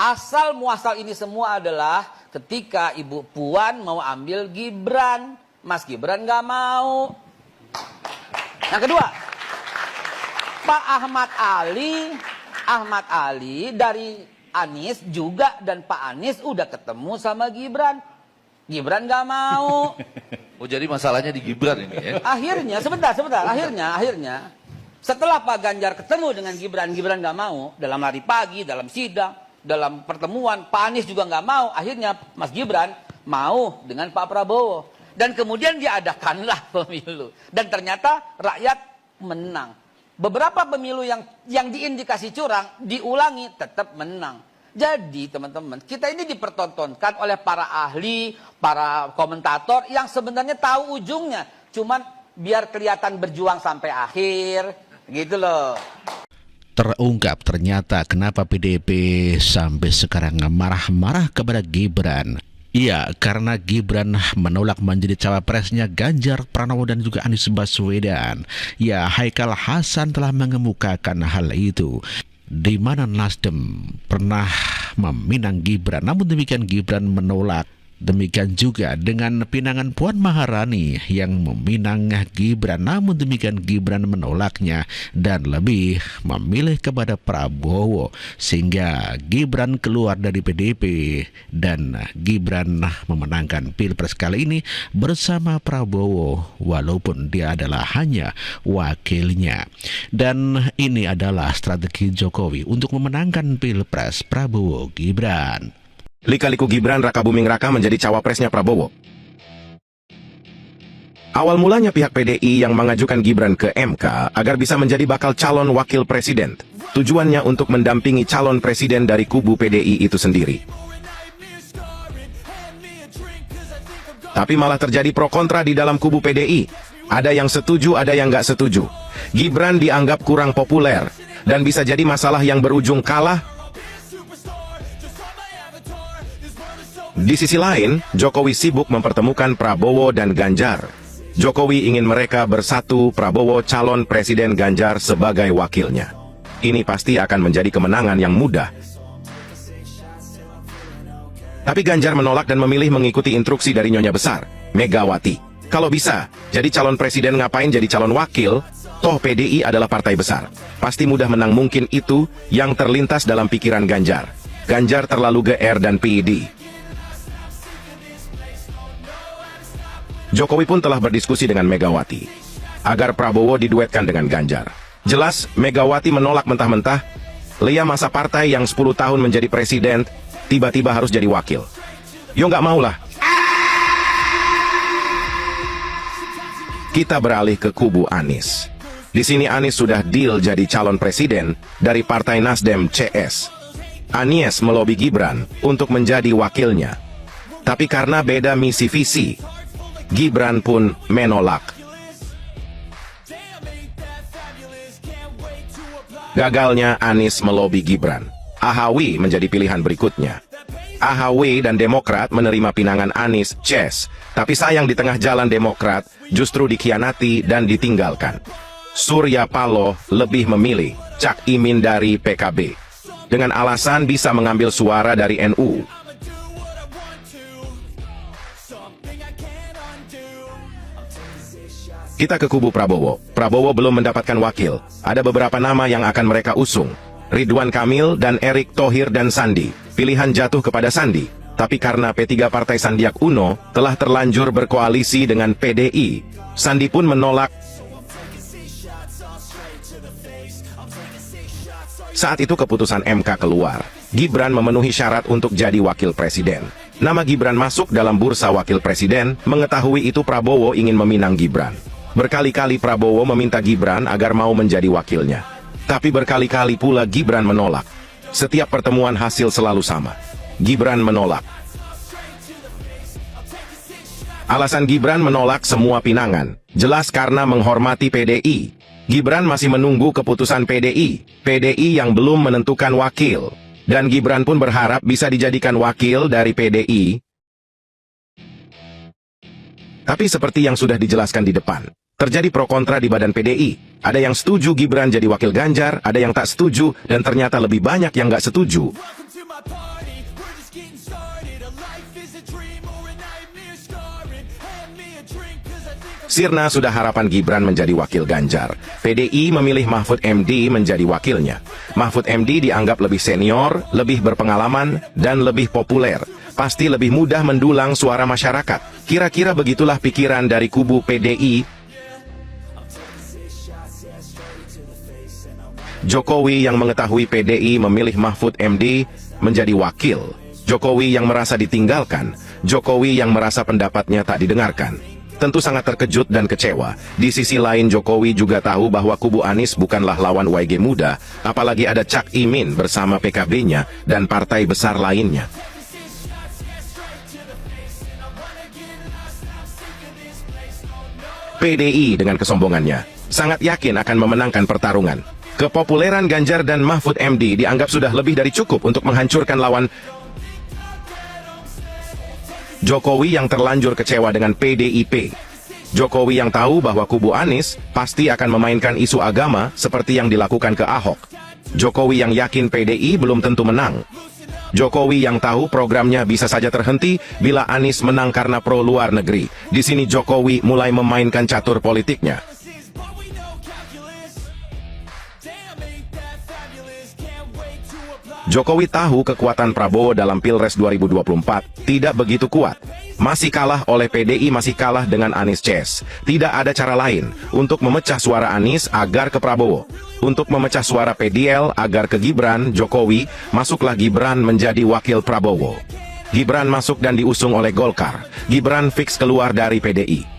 Asal muasal ini semua adalah ketika Ibu Puan mau ambil Gibran. Mas Gibran nggak mau. Yang kedua, Pak Ahmad Ali dari Anies juga, dan Pak Anies udah ketemu sama Gibran. Gibran nggak mau. Oh, jadi masalahnya di Gibran ini ya? Akhirnya, sebentar. Akhirnya, setelah Pak Ganjar ketemu dengan Gibran nggak mau. Dalam hari pagi, dalam sidang, dalam pertemuan, Pak Anies juga nggak mau. Akhirnya Mas Gibran mau dengan Pak Prabowo. Dan kemudian diadakanlah pemilu. Dan ternyata rakyat menang. Beberapa pemilu yang diindikasi curang, diulangi, tetap menang. Jadi teman-teman, kita ini dipertontonkan oleh para ahli, para komentator yang sebenarnya tahu ujungnya. Cuman biar kelihatan berjuang sampai akhir, gitu loh. Terungkap ternyata kenapa PDIP sampai sekarang marah-marah kepada Gibran. Iya, karena Gibran menolak menjadi cawapresnya Ganjar Pranowo dan juga Anies Baswedan. Ya, Haikal Hasan telah mengemukakan hal itu, di mana Nasdem pernah meminang Gibran, namun demikian Gibran menolak. Demikian juga dengan pinangan Puan Maharani yang meminang Gibran, namun demikian Gibran menolaknya dan lebih memilih kepada Prabowo, sehingga Gibran keluar dari PDIP dan Gibran memenangkan Pilpres kali ini bersama Prabowo walaupun dia adalah hanya wakilnya. Dan ini adalah strategi Jokowi untuk memenangkan Pilpres Prabowo Gibran. Lika-liku Gibran Raka Buming Raka menjadi cawapresnya Prabowo. Awal mulanya pihak PDI yang mengajukan Gibran ke MK agar bisa menjadi bakal calon wakil presiden. Tujuannya untuk mendampingi calon presiden dari kubu PDI itu sendiri. Tapi malah terjadi pro kontra di dalam kubu PDI. Ada yang setuju, ada yang nggak setuju. Gibran dianggap kurang populer dan bisa jadi masalah yang berujung kalah. Di sisi lain, Jokowi sibuk mempertemukan Prabowo dan Ganjar. Jokowi ingin mereka bersatu, Prabowo calon presiden, Ganjar sebagai wakilnya. Ini pasti akan menjadi kemenangan yang mudah. Tapi Ganjar menolak dan memilih mengikuti instruksi dari Nyonya Besar, Megawati. Kalau bisa, jadi calon presiden ngapain jadi calon wakil? Toh PDI adalah partai besar. Pasti mudah menang, mungkin itu yang terlintas dalam pikiran Ganjar. Ganjar terlalu GR dan PD. Jokowi pun telah berdiskusi dengan Megawati agar Prabowo diduetkan dengan Ganjar. Jelas, Megawati menolak mentah-mentah. Lia masa partai yang 10 tahun menjadi presiden, tiba-tiba harus jadi wakil. Yo nggak maulah. Kita beralih ke kubu Anies. Di sini Anies sudah deal jadi calon presiden dari Partai Nasdem CS. Anies melobi Gibran untuk menjadi wakilnya. Tapi karena beda misi visi, Gibran pun menolak. Gagalnya Anies melobi Gibran, AHW menjadi pilihan berikutnya. AHW dan Demokrat menerima pinangan Anies CS, tapi sayang di tengah jalan Demokrat justru dikhianati dan ditinggalkan. Surya Paloh lebih memilih Cak Imin dari PKB dengan alasan bisa mengambil suara dari NU. Kita ke kubu Prabowo. Prabowo belum mendapatkan wakil. Ada beberapa nama yang akan mereka usung. Ridwan Kamil dan Erick Thohir dan Sandi. Pilihan jatuh kepada Sandi. Tapi karena P3 Partai Sandiaga Uno telah terlanjur berkoalisi dengan PDI, Sandi pun menolak. Saat itu keputusan MK keluar. Gibran memenuhi syarat untuk jadi wakil presiden. Nama Gibran masuk dalam bursa wakil presiden. Mengetahui itu Prabowo ingin meminang Gibran. Berkali-kali Prabowo meminta Gibran agar mau menjadi wakilnya. Tapi berkali-kali pula Gibran menolak. Setiap pertemuan hasil selalu sama. Gibran menolak. Alasan Gibran menolak semua pinangan jelas karena menghormati PDI. Gibran masih menunggu keputusan PDI. PDI yang belum menentukan wakil. Dan Gibran pun berharap bisa dijadikan wakil dari PDI. Tapi seperti yang sudah dijelaskan di depan, terjadi pro kontra di badan PDI. Ada yang setuju Gibran jadi wakil Ganjar, ada yang tak setuju, dan ternyata lebih banyak yang nggak setuju. Sirna sudah harapan Gibran menjadi wakil Ganjar. PDI memilih Mahfud MD menjadi wakilnya. Mahfud MD dianggap lebih senior, lebih berpengalaman, dan lebih populer. Pasti lebih mudah mendulang suara masyarakat. Kira-kira begitulah pikiran dari kubu PDI. Jokowi yang mengetahui PDI memilih Mahfud MD menjadi wakil. Jokowi yang merasa ditinggalkan. Jokowi yang merasa pendapatnya tak didengarkan. Tentu sangat terkejut dan kecewa. Di sisi lain Jokowi juga tahu bahwa kubu Anies bukanlah lawan YG Muda, apalagi ada Cak Imin bersama PKB-nya dan partai besar lainnya. PDI dengan kesombongannya sangat yakin akan memenangkan pertarungan. Kepopuleran Ganjar dan Mahfud MD dianggap sudah lebih dari cukup untuk menghancurkan lawan. Jokowi yang terlanjur kecewa dengan PDIP. Jokowi yang tahu bahwa kubu Anies pasti akan memainkan isu agama seperti yang dilakukan ke Ahok. Jokowi yang yakin PDI belum tentu menang. Jokowi yang tahu programnya bisa saja terhenti bila Anies menang karena pro luar negeri. Di sini Jokowi mulai memainkan catur politiknya. Jokowi tahu kekuatan Prabowo dalam Pilpres 2024 tidak begitu kuat. Masih kalah oleh PDI, masih kalah dengan Anies Ces. Tidak ada cara lain untuk memecah suara Anies agar ke Prabowo. Untuk memecah suara PDL agar ke Gibran, Jokowi, masuklah Gibran menjadi wakil Prabowo. Gibran masuk dan diusung oleh Golkar. Gibran fix keluar dari PDI.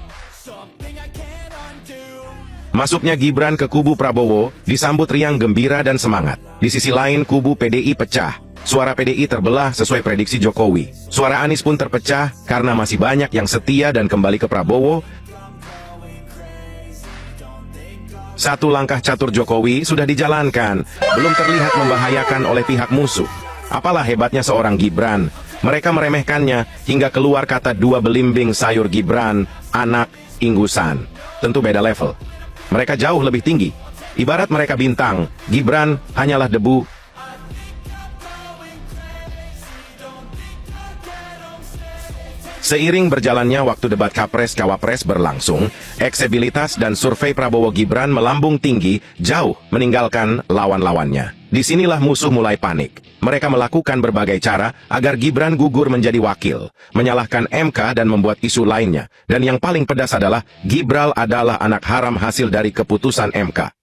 Masuknya Gibran ke kubu Prabowo disambut riang gembira dan semangat. Di sisi lain kubu PDI pecah. Suara PDI terbelah sesuai prediksi Jokowi. Suara Anies pun terpecah karena masih banyak yang setia dan kembali ke Prabowo. Satu langkah catur Jokowi sudah dijalankan, belum terlihat membahayakan oleh pihak musuh. Apalah hebatnya seorang Gibran. Mereka meremehkannya hingga keluar kata dua belimbing sayur Gibran, anak inggusan. Tentu beda level. Mereka jauh lebih tinggi. Ibarat mereka bintang, Gibran hanyalah debu. Seiring berjalannya waktu debat Capres-Cawapres berlangsung, eksibilitas dan survei Prabowo Gibran melambung tinggi, jauh meninggalkan lawan-lawannya. Disinilah musuh mulai panik. Mereka melakukan berbagai cara agar Gibran gugur menjadi wakil, menyalahkan MK dan membuat isu lainnya. Dan yang paling pedas adalah, Gibran adalah anak haram hasil dari keputusan MK.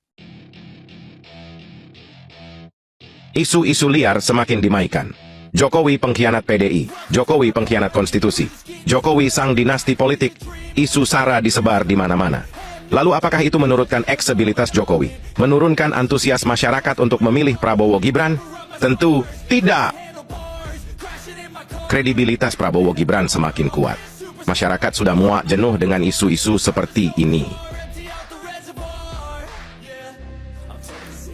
Isu-isu liar semakin dimaikan. Jokowi pengkhianat PDI, Jokowi pengkhianat konstitusi, Jokowi sang dinasti politik, isu SARA disebar di mana-mana. Lalu apakah itu menurunkan eksibilitas Jokowi? Menurunkan antusias masyarakat untuk memilih Prabowo Gibran? Tentu tidak. Kredibilitas Prabowo Gibran semakin kuat. Masyarakat sudah muak jenuh dengan isu-isu seperti ini.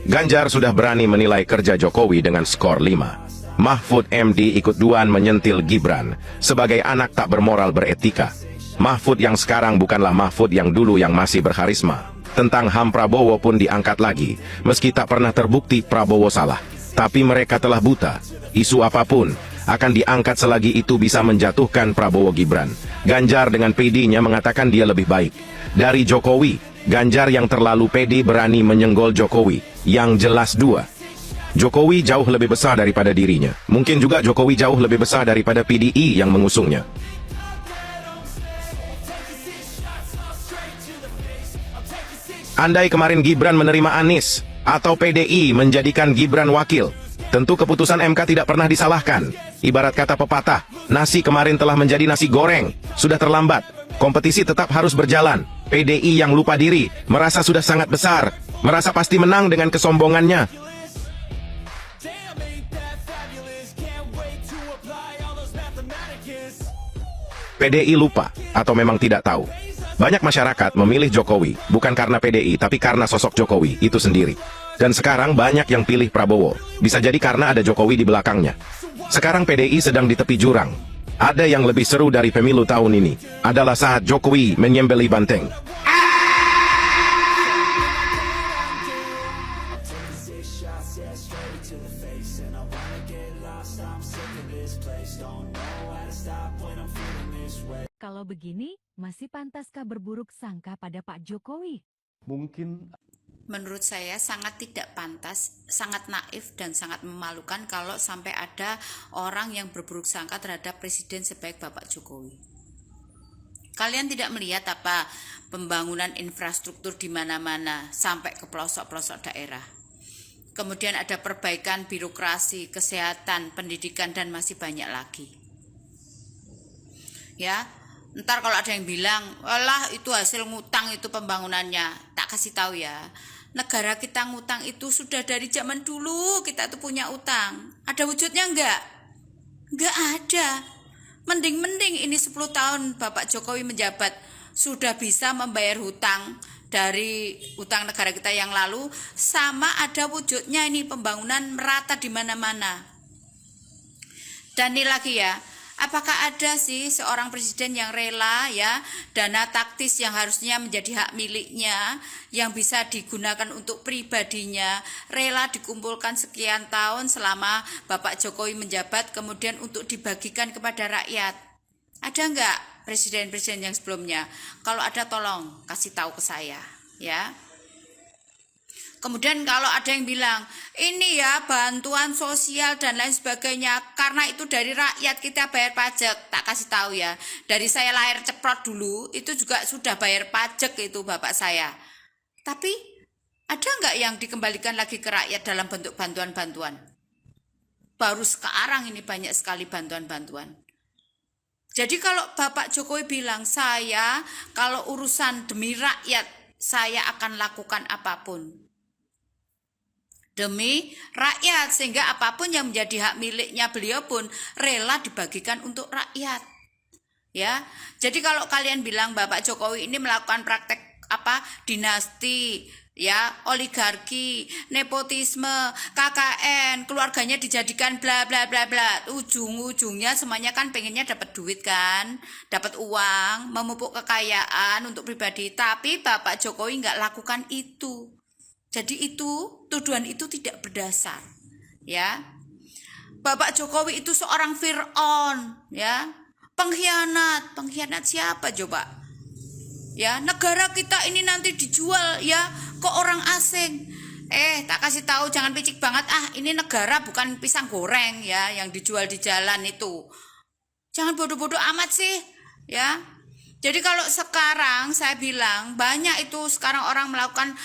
Ganjar sudah berani menilai kerja Jokowi dengan skor 5. Mahfud MD ikut duan menyentil Gibran sebagai anak tak bermoral beretika. Mahfud yang sekarang bukanlah Mahfud yang dulu yang masih berharisma. Tentang HAM Prabowo pun diangkat lagi, meski tak pernah terbukti Prabowo salah. Tapi mereka telah buta. Isu apapun akan diangkat selagi itu bisa menjatuhkan Prabowo Gibran. Ganjar dengan PD-nya mengatakan dia lebih baik dari Jokowi. Ganjar yang terlalu pede berani menyenggol Jokowi. Yang jelas dua. Jokowi jauh lebih besar daripada dirinya. Mungkin juga Jokowi jauh lebih besar daripada PDI yang mengusungnya. Andai kemarin Gibran menerima Anies, atau PDI menjadikan Gibran wakil, tentu keputusan MK tidak pernah disalahkan. Ibarat kata pepatah, nasi kemarin telah menjadi nasi goreng. Sudah terlambat. Kompetisi tetap harus berjalan. PDI yang lupa diri, merasa sudah sangat besar, merasa pasti menang dengan kesombongannya. PDI lupa, atau memang tidak tahu. Banyak masyarakat memilih Jokowi, bukan karena PDI, tapi karena sosok Jokowi itu sendiri. Dan sekarang banyak yang pilih Prabowo, bisa jadi karena ada Jokowi di belakangnya. Sekarang PDI sedang di tepi jurang. Ada yang lebih seru dari pemilu tahun ini, adalah saat Jokowi menyembelih banteng. Kalau Kalau begini, masih pantaskah berburuk sangka pada Pak Jokowi? Mungkin Menurut saya sangat tidak pantas, sangat naif dan sangat memalukan kalau sampai ada orang yang berburuk sangka terhadap presiden sebaik Bapak Jokowi. Kalian tidak melihat apa pembangunan infrastruktur di mana-mana sampai ke pelosok-pelosok daerah. Kemudian ada perbaikan birokrasi, kesehatan, pendidikan dan masih banyak lagi. Ya, ntar kalau ada yang bilang, "Walah, itu hasil ngutang itu pembangunannya." Tak kasih tahu ya. Negara kita ngutang itu sudah dari zaman dulu kita tuh punya utang. Ada wujudnya enggak? Enggak ada. Mending-mending ini 10 tahun Bapak Jokowi menjabat sudah bisa membayar hutang dari utang negara kita yang lalu, sama ada wujudnya ini pembangunan merata di mana-mana. Dan ini lagi ya, apakah ada sih seorang presiden yang rela ya dana taktis yang harusnya menjadi hak miliknya, yang bisa digunakan untuk pribadinya, rela dikumpulkan sekian tahun selama Bapak Jokowi menjabat kemudian untuk dibagikan kepada rakyat? Ada enggak presiden-presiden yang sebelumnya? Kalau ada tolong kasih tahu ke saya ya. Kemudian kalau ada yang bilang, ini ya bantuan sosial dan lain sebagainya, karena itu dari rakyat kita bayar pajak. Tak kasih tahu ya, dari saya lahir ceprot dulu, itu juga sudah bayar pajak itu bapak saya. Tapi ada nggak yang dikembalikan lagi ke rakyat dalam bentuk bantuan-bantuan? Baru sekarang ini banyak sekali bantuan-bantuan. Jadi kalau Bapak Jokowi bilang, saya kalau urusan demi rakyat, saya akan lakukan apapun. Demi rakyat, sehingga apapun yang menjadi hak miliknya beliau pun rela dibagikan untuk rakyat. Ya. Jadi kalau kalian bilang Bapak Jokowi ini melakukan praktek dinasti, ya, oligarki, nepotisme, KKN, keluarganya dijadikan bla bla bla bla, ujung-ujungnya semuanya kan pengennya dapat duit kan, dapat uang, memupuk kekayaan untuk pribadi. Tapi Bapak Jokowi nggak lakukan itu. Jadi itu tuduhan itu tidak berdasar, ya. Bapak Jokowi itu seorang Fir'aun, ya, pengkhianat siapa coba? Ya, negara kita ini nanti dijual ya ke orang asing. Tak kasih tahu, jangan picik banget. Ini negara bukan pisang goreng ya yang dijual di jalan itu. Jangan bodoh-bodoh amat sih, ya. Jadi kalau sekarang saya bilang banyak itu sekarang orang melakukan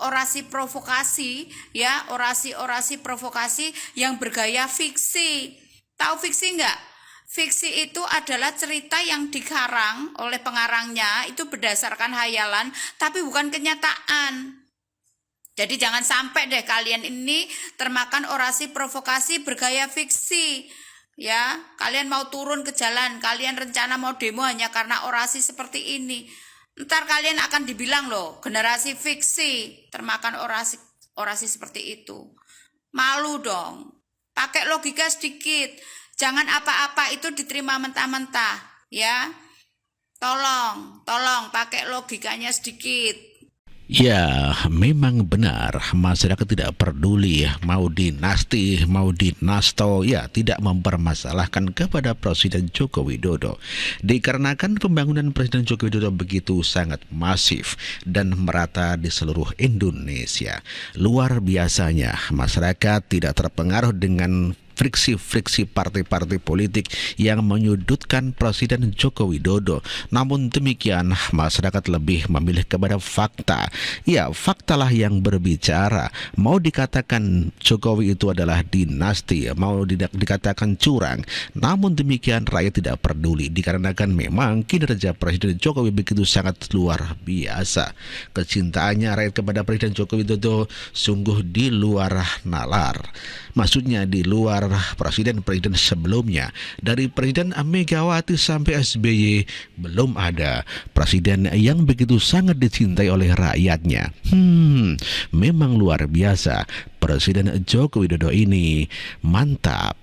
orasi provokasi, ya, orasi provokasi yang bergaya fiksi. Tahu fiksi enggak? Fiksi itu adalah cerita yang dikarang oleh pengarangnya, itu berdasarkan hayalan tapi bukan kenyataan. Jadi jangan sampai deh kalian ini termakan orasi provokasi bergaya fiksi. Ya, kalian mau turun ke jalan, kalian rencana mau demo hanya karena orasi seperti ini. Ntar kalian akan dibilang loh, generasi fiksi, termakan orasi seperti itu. Malu dong. Pakai logika sedikit. Jangan apa-apa itu diterima mentah-mentah, ya. Tolong pakai logikanya sedikit. Ya, memang benar masyarakat tidak peduli mau dinasti, mau dinasto, ya tidak mempermasalahkan kepada Presiden Joko Widodo. Dikarenakan pembangunan Presiden Joko Widodo begitu sangat masif dan merata di seluruh Indonesia. Luar biasanya masyarakat tidak terpengaruh dengan friksi-friksi partai-partai politik yang menyudutkan Presiden Joko Widodo. Namun demikian, masyarakat lebih memilih kepada fakta. Ya, faktalah yang berbicara. Mau dikatakan Jokowi itu adalah dinasti, mau dikatakan curang. Namun demikian, rakyat tidak peduli. Dikarenakan memang kinerja Presiden Jokowi begitu sangat luar biasa. Kecintaannya rakyat kepada Presiden Joko Widodo sungguh di luar nalar. Maksudnya di luar presiden-presiden sebelumnya. Dari Presiden Megawati sampai SBY, belum ada presiden yang begitu sangat dicintai oleh rakyatnya. Memang luar biasa. Presiden Joko Widodo ini mantap.